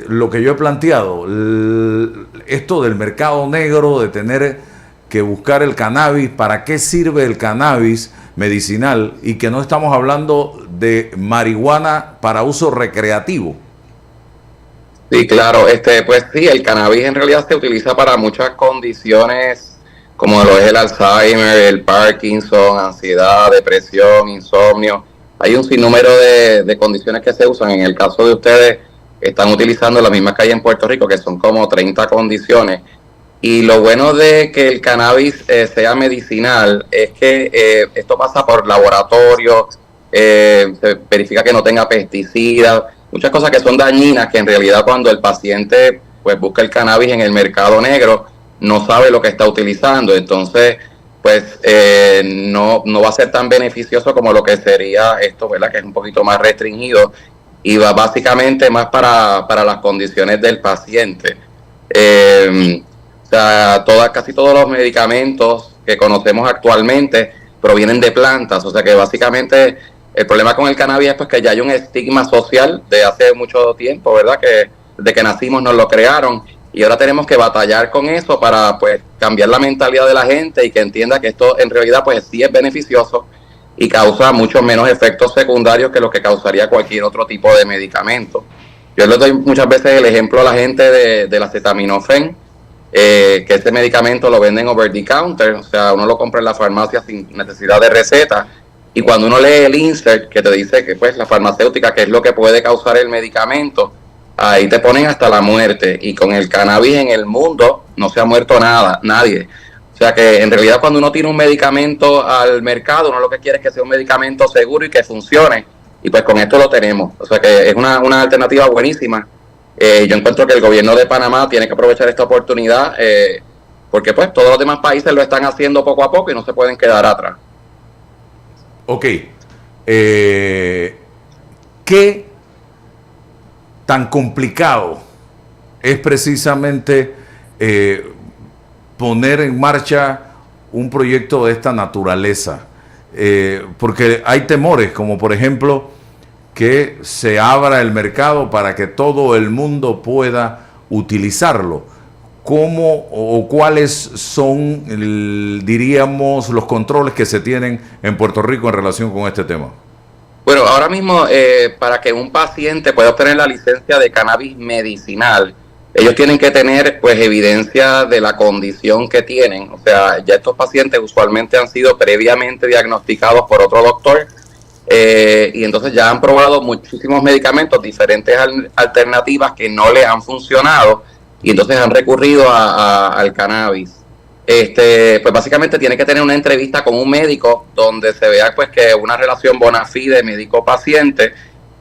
lo que yo he planteado, esto del mercado negro, de tener que buscar el cannabis, ¿para qué sirve el cannabis medicinal? Y que no estamos hablando de marihuana para uso recreativo. Sí, claro, pues sí, el cannabis en realidad se utiliza para muchas condiciones como lo es el Alzheimer, el Parkinson, ansiedad, depresión, insomnio. Hay un sinnúmero de condiciones que se usan. En el caso de ustedes, están utilizando las mismas que hay en Puerto Rico, que son como 30 condiciones. Y lo bueno de que el cannabis sea medicinal es que esto pasa por laboratorio, se verifica que no tenga pesticidas, muchas cosas que son dañinas, que en realidad cuando el paciente pues busca el cannabis en el mercado negro, no sabe lo que está utilizando. Entonces pues no va a ser tan beneficioso como lo que sería esto, ¿verdad? Que es un poquito más restringido y va básicamente más para las condiciones del paciente. O sea, casi todos los medicamentos que conocemos actualmente provienen de plantas, o sea que básicamente el problema con el cannabis es pues que ya hay un estigma social de hace mucho tiempo, ¿verdad? Que desde que nacimos nos lo crearon y ahora tenemos que batallar con eso para pues cambiar la mentalidad de la gente y que entienda que esto en realidad pues sí es beneficioso y causa muchos menos efectos secundarios que lo que causaría cualquier otro tipo de medicamento. Yo les doy muchas veces el ejemplo a la gente del acetaminofén, que ese medicamento lo venden over the counter, o sea, uno lo compra en la farmacia sin necesidad de receta, y cuando uno lee el insert que te dice que pues la farmacéutica, que es lo que puede causar el medicamento, ahí te ponen hasta la muerte, y con el cannabis en el mundo no se ha muerto nadie. O sea que en realidad cuando uno tiene un medicamento al mercado, uno lo que quiere es que sea un medicamento seguro y que funcione, y pues con esto lo tenemos. O sea que es una alternativa buenísima. Yo encuentro que el gobierno de Panamá tiene que aprovechar esta oportunidad porque pues todos los demás países lo están haciendo poco a poco y no se pueden quedar atrás. Ok. ¿Qué tan complicado es precisamente poner en marcha un proyecto de esta naturaleza? Porque hay temores, como por ejemplo que se abra el mercado para que todo el mundo pueda utilizarlo. ¿Cómo o cuáles son, diríamos, los controles que se tienen en Puerto Rico en relación con este tema? Bueno, ahora mismo para que un paciente pueda obtener la licencia de cannabis medicinal, ellos tienen que tener pues evidencia de la condición que tienen. O sea, ya estos pacientes usualmente han sido previamente diagnosticados por otro doctor, y entonces ya han probado muchísimos medicamentos, diferentes alternativas que no les han funcionado y entonces han recurrido al cannabis. Pues básicamente tiene que tener una entrevista con un médico donde se vea pues que una relación bona fide médico-paciente,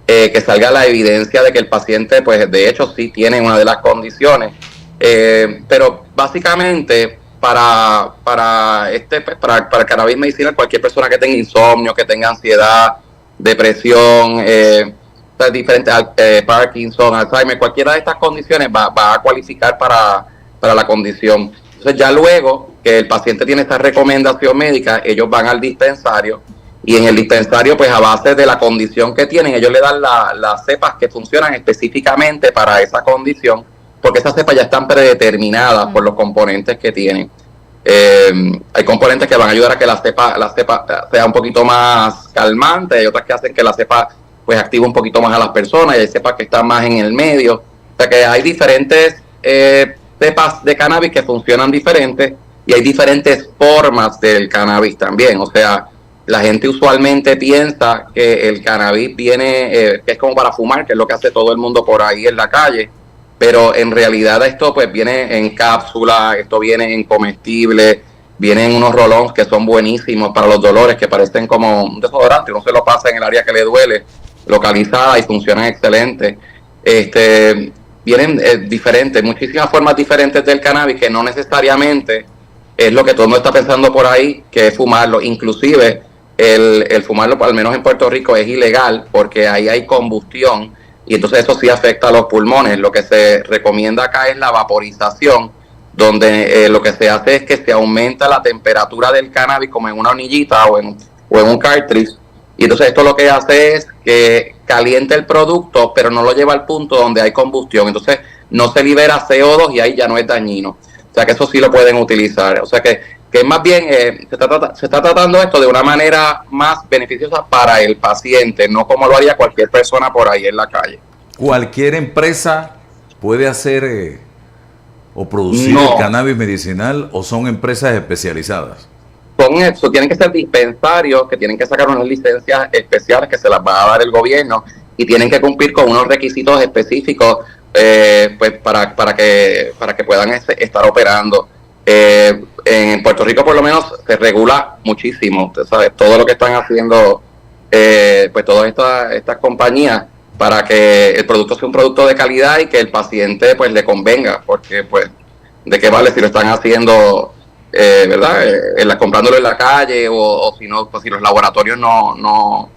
que salga la evidencia de que el paciente pues de hecho sí tiene una de las condiciones, pero básicamente para el cannabis medicinal, cualquier persona que tenga insomnio, que tenga ansiedad, depresión, diferentes Parkinson, Alzheimer, cualquiera de estas condiciones va a cualificar para la condición. Entonces ya luego que el paciente tiene esta recomendación médica, ellos van al dispensario y en el dispensario pues a base de la condición que tienen, ellos le dan las cepas que funcionan específicamente para esa condición, porque esas cepas ya están predeterminadas por los componentes que tienen. Hay componentes que van a ayudar a que la cepa sea un poquito más calmante, hay otras que hacen que la cepa pues active un poquito más a las personas, y hay cepas que están más en el medio. O sea que hay diferentes cepas de cannabis que funcionan diferentes y hay diferentes formas del cannabis también. O sea, la gente usualmente piensa que el cannabis viene, que es como para fumar, que es lo que hace todo el mundo por ahí en la calle, pero en realidad esto pues viene en cápsula, esto viene en comestible, viene en unos rolons que son buenísimos para los dolores, que parecen como un desodorante, uno se lo pasa en el área que le duele, localizada, y funcionan excelente. Vienen diferentes, muchísimas formas diferentes del cannabis, que no necesariamente es lo que todo el mundo está pensando por ahí, que es fumarlo. Inclusive el fumarlo, al menos en Puerto Rico, es ilegal porque ahí hay combustión y entonces eso sí afecta a los pulmones. Lo que se recomienda acá es la vaporización, donde lo que se hace es que se aumenta la temperatura del cannabis como en una hornillita o en un cartridge, y entonces esto lo que hace es que calienta el producto, pero no lo lleva al punto donde hay combustión. Entonces no se libera CO2 y ahí ya no es dañino. O sea que eso sí lo pueden utilizar. O sea que más bien se está tratando esto de una manera más beneficiosa para el paciente, no como lo haría cualquier persona por ahí en la calle. ¿Cualquier empresa puede hacer o producir el cannabis medicinal o son empresas especializadas? Con eso tienen que ser dispensarios que tienen que sacar unas licencias especiales que se las va a dar el gobierno y tienen que cumplir con unos requisitos específicos pues para que puedan estar operando. En Puerto Rico por lo menos se regula muchísimo, usted sabe, todo lo que están haciendo pues todas estas compañías para que el producto sea un producto de calidad y que el paciente pues le convenga, porque pues de qué vale si lo están haciendo ¿verdad? Comprándolo en la calle o si no, pues si los laboratorios no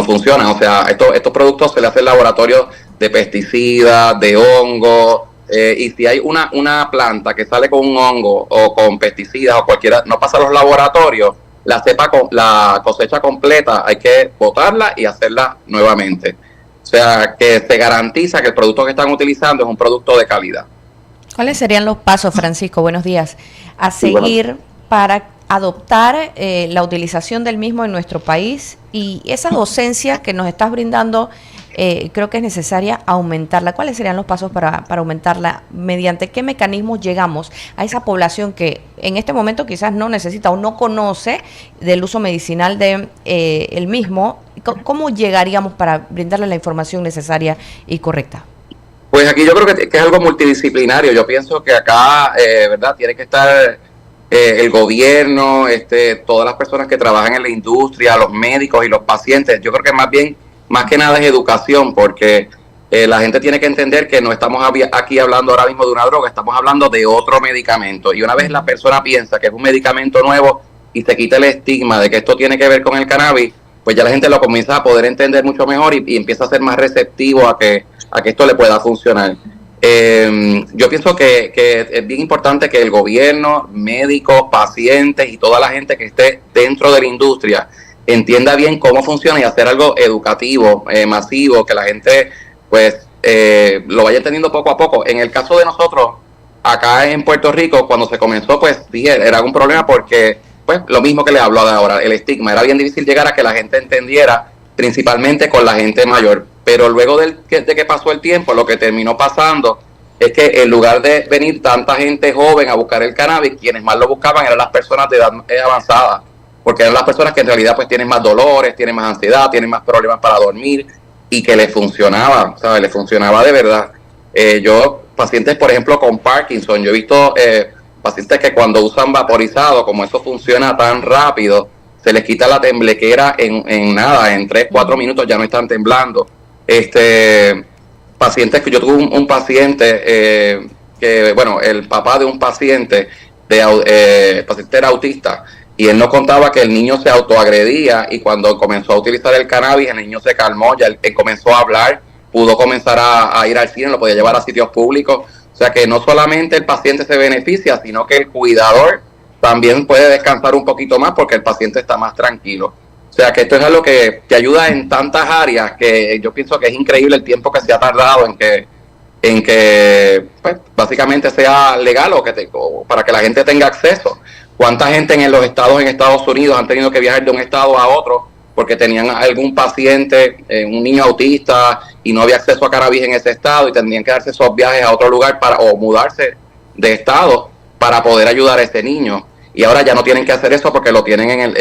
funcionan. O sea, estos productos se le hacen laboratorios de pesticidas, de hongos, y si hay una planta que sale con un hongo o con pesticidas o cualquiera, no pasa a los laboratorios, la cosecha completa hay que botarla y hacerla nuevamente. O sea, que se garantiza que el producto que están utilizando es un producto de calidad. ¿Cuáles serían los pasos, Francisco, buenos días, a seguir para adoptar la utilización del mismo en nuestro país? Y esa docencia que nos estás brindando, creo que es necesaria aumentarla. ¿Cuáles serían los pasos para aumentarla? ¿Mediante qué mecanismos llegamos a esa población que en este momento quizás no necesita o no conoce del uso medicinal de el mismo? ¿Cómo llegaríamos para brindarle la información necesaria y correcta? Pues aquí yo creo que es algo multidisciplinario. Yo pienso que acá, ¿verdad? Tiene que estar el gobierno, todas las personas que trabajan en la industria, los médicos y los pacientes. Yo creo que más que nada es educación, porque la gente tiene que entender que no estamos aquí hablando ahora mismo de una droga, estamos hablando de otro medicamento. Y una vez la persona piensa que es un medicamento nuevo y se quita el estigma de que esto tiene que ver con el cannabis, pues ya la gente lo comienza a poder entender mucho mejor y empieza a ser más receptivo a que esto le pueda funcionar. Yo pienso que es bien importante que el gobierno, médicos, pacientes y toda la gente que esté dentro de la industria entienda bien cómo funciona y hacer algo educativo, masivo, que la gente pues lo vaya entendiendo poco a poco. En el caso de nosotros, acá en Puerto Rico, cuando se comenzó, pues dije, era un problema porque, pues lo mismo que le hablo de ahora, el estigma, era bien difícil llegar a que la gente entendiera, principalmente con la gente mayor. Pero luego de que pasó el tiempo, lo que terminó pasando es que en lugar de venir tanta gente joven a buscar el cannabis, quienes más lo buscaban eran las personas de edad avanzada, porque eran las personas que en realidad pues tienen más dolores, tienen más ansiedad, tienen más problemas para dormir y que les funcionaba, ¿sabes? Les funcionaba de verdad. Yo, pacientes por ejemplo con Parkinson, yo he visto pacientes que cuando usan vaporizado, como eso funciona tan rápido, se les quita la temblequera en nada, en 3-4 minutos ya no están temblando. Pacientes que yo tuve un paciente que, bueno, el papá de un paciente, el paciente era autista y él nos contaba que el niño se autoagredía y cuando comenzó a utilizar el cannabis el niño se calmó, ya él comenzó a hablar, pudo comenzar a ir al cine, lo podía llevar a sitios públicos. O sea que no solamente el paciente se beneficia, sino que el cuidador también puede descansar un poquito más porque el paciente está más tranquilo. O sea que esto es algo que ayuda en tantas áreas que yo pienso que es increíble el tiempo que se ha tardado en que pues, básicamente sea legal o para que la gente tenga acceso. ¿Cuánta gente en los estados en Estados Unidos han tenido que viajar de un estado a otro porque tenían algún paciente, un niño autista y no había acceso a cannabis en ese estado y tendrían que darse esos viajes a otro lugar o mudarse de estado para poder ayudar a ese niño? Y ahora ya no tienen que hacer eso porque lo tienen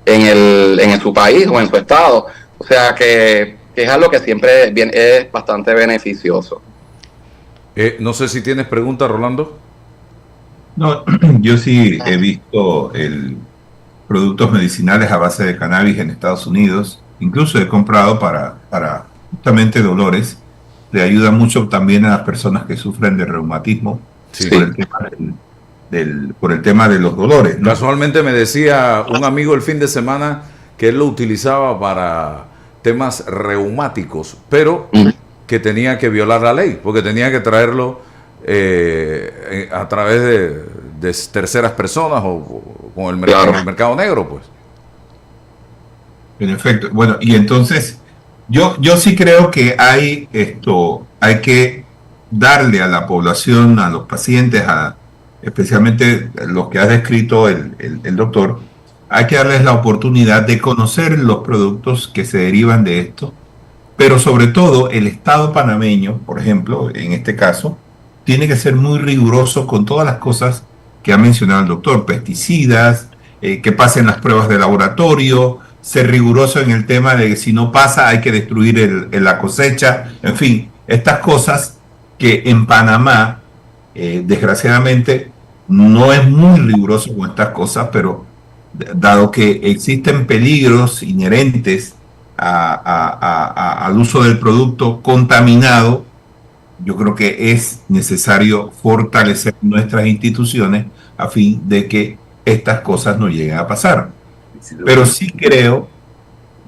en su país o en su estado. O sea que es algo que siempre es bastante beneficioso. No sé si tienes preguntas, Rolando. No, yo sí he visto productos medicinales a base de cannabis en Estados Unidos. Incluso he comprado para justamente dolores. Le ayuda mucho también a las personas que sufren de reumatismo, sí, por el tema de los dolores, ¿no? Casualmente me decía un amigo el fin de semana que él lo utilizaba para temas reumáticos, pero que tenía que violar la ley, porque tenía que traerlo a través de terceras personas o con el mercado, claro, el mercado negro, pues. En efecto. Bueno, y entonces Yo sí creo que hay que darle a la población, a los pacientes, especialmente los que ha descrito el doctor, hay que darles la oportunidad de conocer los productos que se derivan de esto, pero sobre todo el Estado panameño, por ejemplo, en este caso, tiene que ser muy riguroso con todas las cosas que ha mencionado el doctor, pesticidas, que pasen las pruebas de laboratorio, ser riguroso en el tema de que si no pasa hay que destruir la cosecha, en fin, estas cosas que en Panamá, desgraciadamente, no es muy riguroso con estas cosas, pero dado que existen peligros inherentes al uso del producto contaminado, yo creo que es necesario fortalecer nuestras instituciones a fin de que estas cosas no lleguen a pasar. Pero sí creo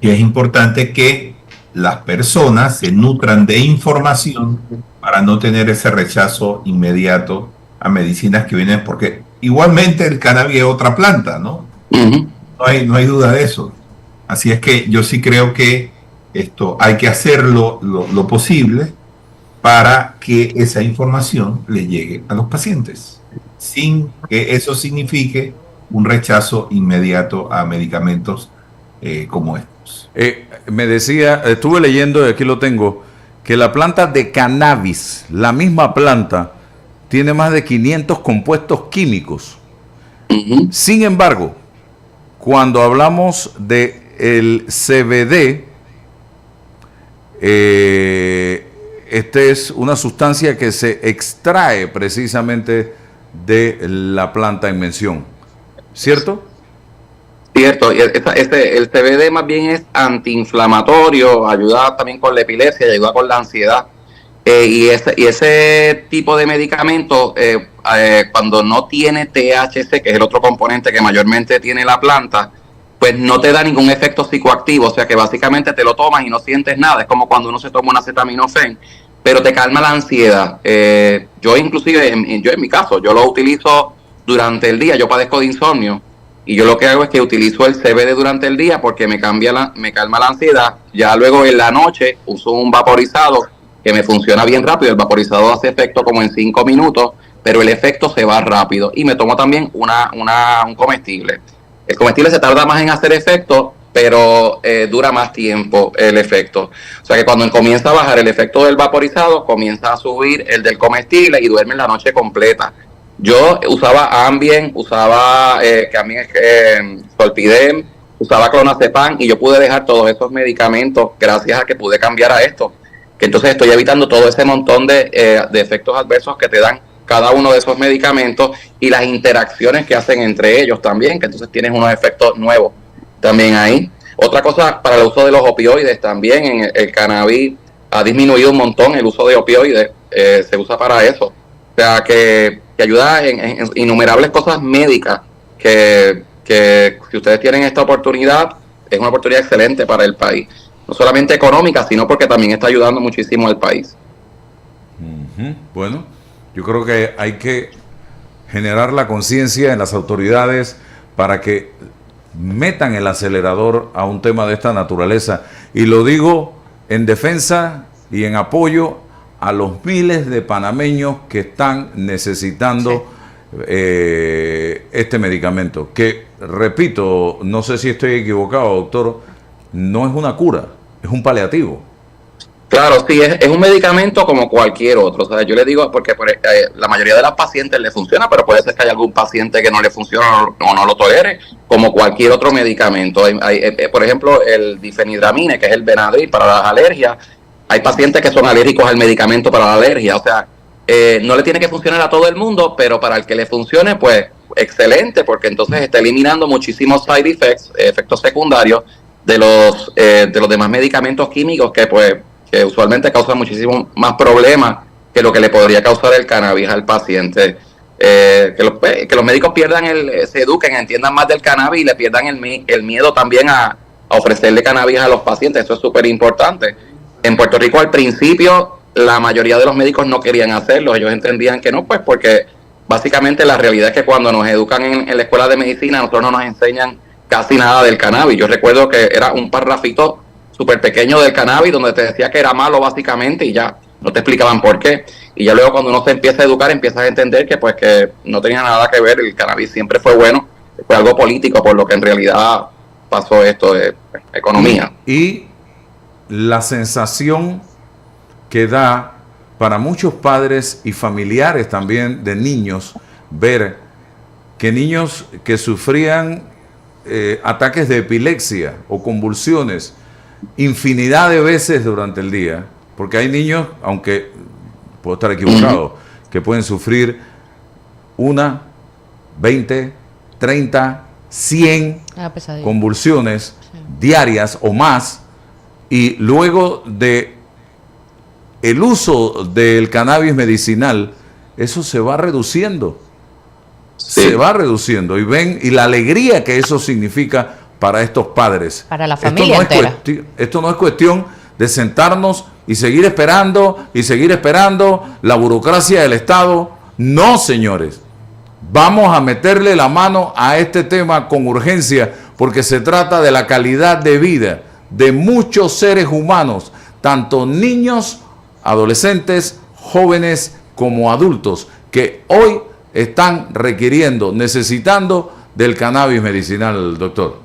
que es importante que las personas se nutran de información para no tener ese rechazo inmediato a medicinas que vienen, porque igualmente el cannabis es otra planta, ¿no? No hay duda de eso. Así es que yo sí creo que hay que hacer lo posible para que esa información le llegue a los pacientes, sin que eso signifique un rechazo inmediato a medicamentos como estos. Me decía, estuve leyendo, y aquí lo tengo, que la planta de cannabis, la misma planta, tiene más de 500 compuestos químicos. Sin embargo, cuando hablamos de el CBD, es una sustancia que se extrae precisamente de la planta en mención, ¿cierto? Cierto, y el CBD más bien es antiinflamatorio, ayuda también con la epilepsia y ayuda con la ansiedad. Y ese tipo de medicamento, cuando no tiene THC, que es el otro componente que mayormente tiene la planta, pues no te da ningún efecto psicoactivo, o sea que básicamente te lo tomas y no sientes nada, es como cuando uno se toma un acetaminofén, pero te calma la ansiedad. Yo inclusive, en mi caso, yo lo utilizo durante el día, yo padezco de insomnio, y yo lo que hago es que utilizo el CBD durante el día porque me calma la ansiedad. Ya luego en la noche uso un vaporizado que me funciona bien rápido. El vaporizador hace efecto como en 5 minutos, pero el efecto se va rápido. Y me tomo también un comestible. El comestible se tarda más en hacer efecto, pero dura más tiempo el efecto. O sea que cuando comienza a bajar el efecto del vaporizado, comienza a subir el del comestible y duerme la noche completa. Yo usaba Ambien, usaba Solpidem, usaba Clonazepam y yo pude dejar todos esos medicamentos gracias a que pude cambiar a esto. Que entonces estoy evitando todo ese montón de efectos adversos que te dan cada uno de esos medicamentos y las interacciones que hacen entre ellos también, que entonces tienes unos efectos nuevos también ahí. Otra cosa para el uso de los opioides también, en el cannabis ha disminuido un montón el uso de opioides, se usa para eso. O sea que ayuda en innumerables cosas médicas que si ustedes tienen esta oportunidad, es una oportunidad excelente para el país. No solamente económica, sino porque también está ayudando muchísimo al país. Bueno, yo creo que hay que generar la conciencia en las autoridades para que metan el acelerador a un tema de esta naturaleza. Y lo digo en defensa y en apoyo a los miles de panameños que están necesitando este medicamento, que, repito, no sé si estoy equivocado, doctor, no es una cura, es un paliativo. Claro, sí, es un medicamento como cualquier otro. O sea, yo le digo, porque la mayoría de los pacientes le funciona, pero puede ser que haya algún paciente que no le funcione o no lo tolere, como cualquier otro medicamento. Por ejemplo, el difenhidramine, que es el Benadryl para las alergias. Hay pacientes que son alérgicos al medicamento para la alergia. O sea, no le tiene que funcionar a todo el mundo, pero para el que le funcione, pues excelente, porque entonces está eliminando muchísimos side effects, efectos secundarios de los demás medicamentos químicos que usualmente causan muchísimo más problemas que lo que le podría causar el cannabis al paciente. Que los médicos se eduquen, entiendan más del cannabis y le pierdan el miedo también a ofrecerle cannabis a los pacientes. Eso es súper importante. En Puerto Rico al principio la mayoría de los médicos no querían hacerlo. Ellos entendían que no, pues porque básicamente la realidad es que cuando nos educan en la escuela de medicina, nosotros no nos enseñan casi nada del cannabis. Yo recuerdo que era un parrafito súper pequeño del cannabis, donde te decía que era malo básicamente y ya, no te explicaban por qué. Y ya luego cuando uno se empieza a educar, empiezas a entender que pues que no tenía nada que ver, el cannabis siempre fue bueno, fue algo político, por lo que en realidad pasó esto de economía. Y la sensación que da para muchos padres y familiares también de niños, ver que niños que sufrían ataques de epilepsia o convulsiones infinidad de veces durante el día, porque hay niños, aunque puedo estar equivocado, que pueden sufrir 1, 20, 30, 100 convulsiones diarias o más, y luego de el uso del cannabis medicinal, eso se va reduciendo. Sí. Se va reduciendo y ven y la alegría que eso significa para estos padres. Para la familia entera. Esto no es cuestión de sentarnos y seguir esperando la burocracia del Estado. No, señores. Vamos a meterle la mano a este tema con urgencia porque se trata de la calidad de vida de muchos seres humanos, tanto niños, adolescentes, jóvenes como adultos, que hoy están requiriendo, necesitando del cannabis medicinal, doctor.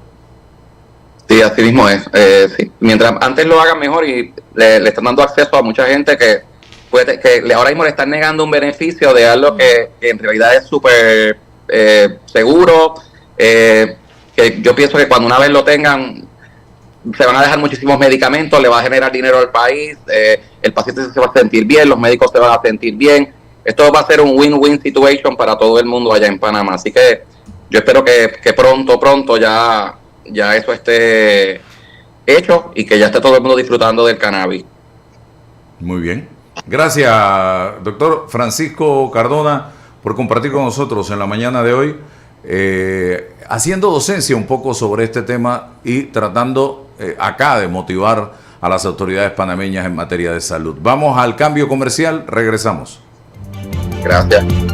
Sí, así mismo es. Sí. Mientras antes lo hagan mejor y le están dando acceso a mucha gente que ahora mismo le están negando un beneficio de algo que en realidad es súper seguro, que yo pienso que cuando una vez lo tengan se van a dejar muchísimos medicamentos, le va a generar dinero al país, el paciente se va a sentir bien, los médicos se van a sentir bien. Esto va a ser un win-win situation para todo el mundo allá en Panamá. Así que yo espero que pronto ya eso esté hecho y que ya esté todo el mundo disfrutando del cannabis. Muy bien. Gracias, doctor Francisco Cardona, por compartir con nosotros en la mañana de hoy, haciendo docencia un poco sobre este tema y tratando acá de motivar a las autoridades panameñas en materia de salud. Vamos al cambio comercial, regresamos. Gracias.